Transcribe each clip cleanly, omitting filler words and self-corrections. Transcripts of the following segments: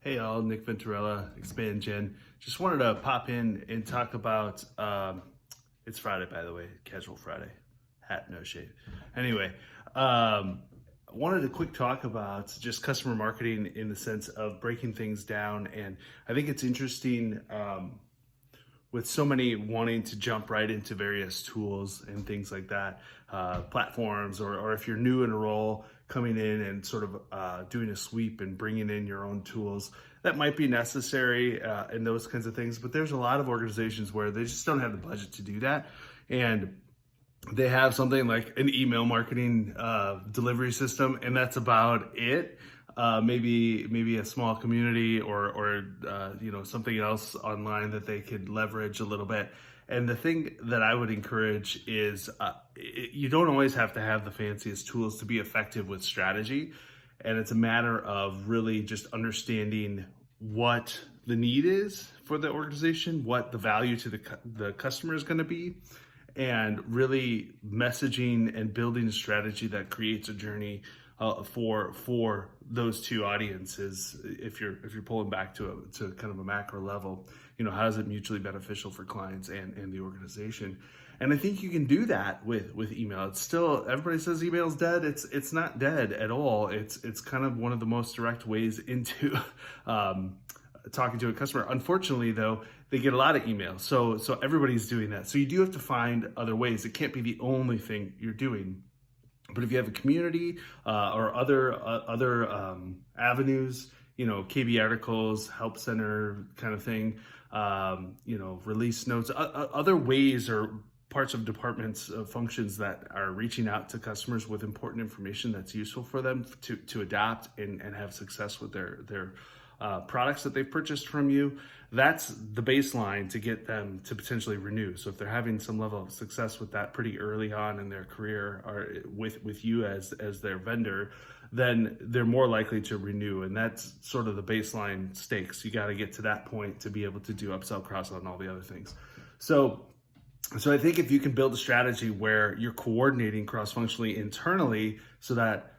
Hey all, Nick Venturella, ExpandGen. Just wanted to pop in and talk about, it's Friday by the way, casual Friday, hat, no shave. Anyway, wanted to quick talk about just customer marketing in the sense of breaking things down. And I think it's interesting with so many wanting to jump right into various tools and things like that, platforms, or if you're new in a role, coming in and sort of doing a sweep and bringing in your own tools, that might be necessary and those kinds of things. But there's a lot of organizations where they just don't have the budget to do that. And they have something like an email marketing delivery system, and that's about it. Maybe a small community or something else online that they could leverage a little bit. And the thing that I would encourage is you don't always have to have the fanciest tools to be effective with strategy. And it's a matter of really just understanding what the need is for the organization, what the value to the customer is going to be, and really messaging and building a strategy that creates a journey for those two audiences. If you're pulling back to kind of a macro level, how is it mutually beneficial for clients and the organization? And I think you can do that with email. It's still, everybody says email's dead. It's not dead at all. It's kind of one of the most direct ways into talking to a customer. Unfortunately, though, they get a lot of emails. So everybody's doing that. So you do have to find other ways. It can't be the only thing you're doing. But if you have a community or other avenues, KB articles, help center kind of thing, release notes, other ways or parts of departments, functions that are reaching out to customers with important information that's useful for them to adapt and have success with their products that they've purchased from you. That's the baseline to get them to potentially renew. So if they're having some level of success with that pretty early on in their career or with you as their vendor, then they're more likely to renew. And that's sort of the baseline stakes. You got to get to that point to be able to do upsell, cross-sell, and all the other things. So I think if you can build a strategy where you're coordinating cross-functionally internally so that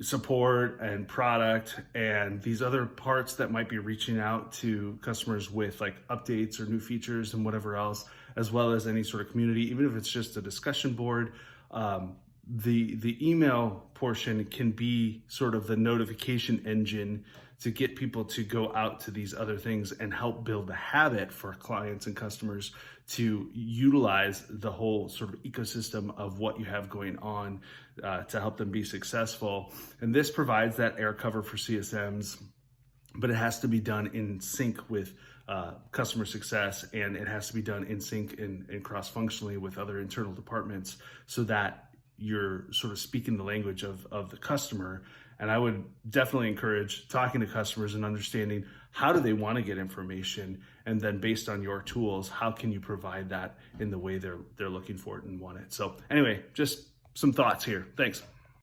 support and product and these other parts that might be reaching out to customers with like updates or new features and whatever else, as well as any sort of community, even if it's just a discussion board, the email portion can be sort of the notification engine to get people to go out to these other things and help build the habit for clients and customers to utilize the whole sort of ecosystem of what you have going on to help them be successful. And this provides that air cover for CSMs, but it has to be done in sync with customer success, and it has to be done in sync and cross-functionally with other internal departments so that you're sort of speaking the language of the customer. And I would definitely encourage talking to customers and understanding how do they want to get information, and then based on your tools, how can you provide that in the way they're looking for it and want it. So anyway, just some thoughts here. Thanks.